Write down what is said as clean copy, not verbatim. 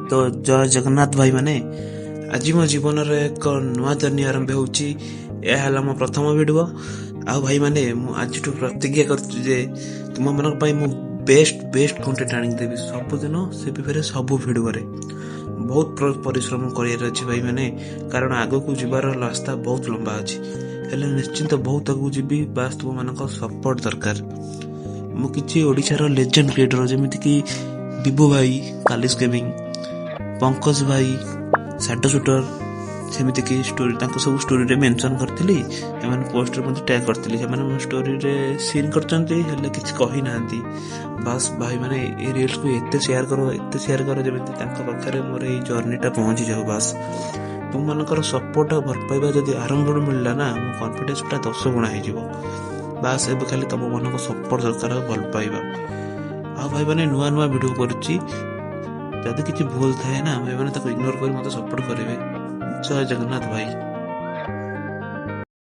तो जय जगन्नाथ भाई माने आज मो जीवन एक नुआ जर्नी आरंभ होची। यह है मो प्रथम वीडियो। आ भाई माने आज प्रतिज्ञा कर तुम मन बेस्ट बेस्ट कंटेंट आनी देवी सबुदिन से भी सब वीडियो रे बहुत परिश्रम कर भाई माने, कारण आग को जीवार रास्ता बहुत लंबा अच्छी हेले निश्चिंत बहुत आगू जीवी। बास तुम मान सपोर्ट दरकार। मुझे ओडिशार लेजेंड क्रिएटर जमीती कि बिबू भाई कालिस गेमिंग, पंकज भाई सैडो शूटर सेमती कि स्टोरी सब स्टोरी रे मेंशन करथिली, एमन पोस्टर मते टैग करथिली, जे माने स्टोरी रे सीन करचंती हेले किछ कहि नांती। बस भाई माने ए रील्स को एते शेयर करो जेमती तांका पाखरे मोर ए जर्नीटा पहुंची जाऊ। बस तुम मानकर सपोर्ट भर पाइबा जदि आरंभ मिलला ना, मो कॉन्फिडेंस टा 10 गुणा हो जिवो। बस एबे खाली तुम मन को सपोर्ट दरकार भल पाइबा। आ भाई माने नुआ नुआ वीडियो करची, जदि किसी भूल थाए ना भाई मैंने इग्नोर कर मत सपोर्ट करेंगे। जय जगन्नाथ भाई।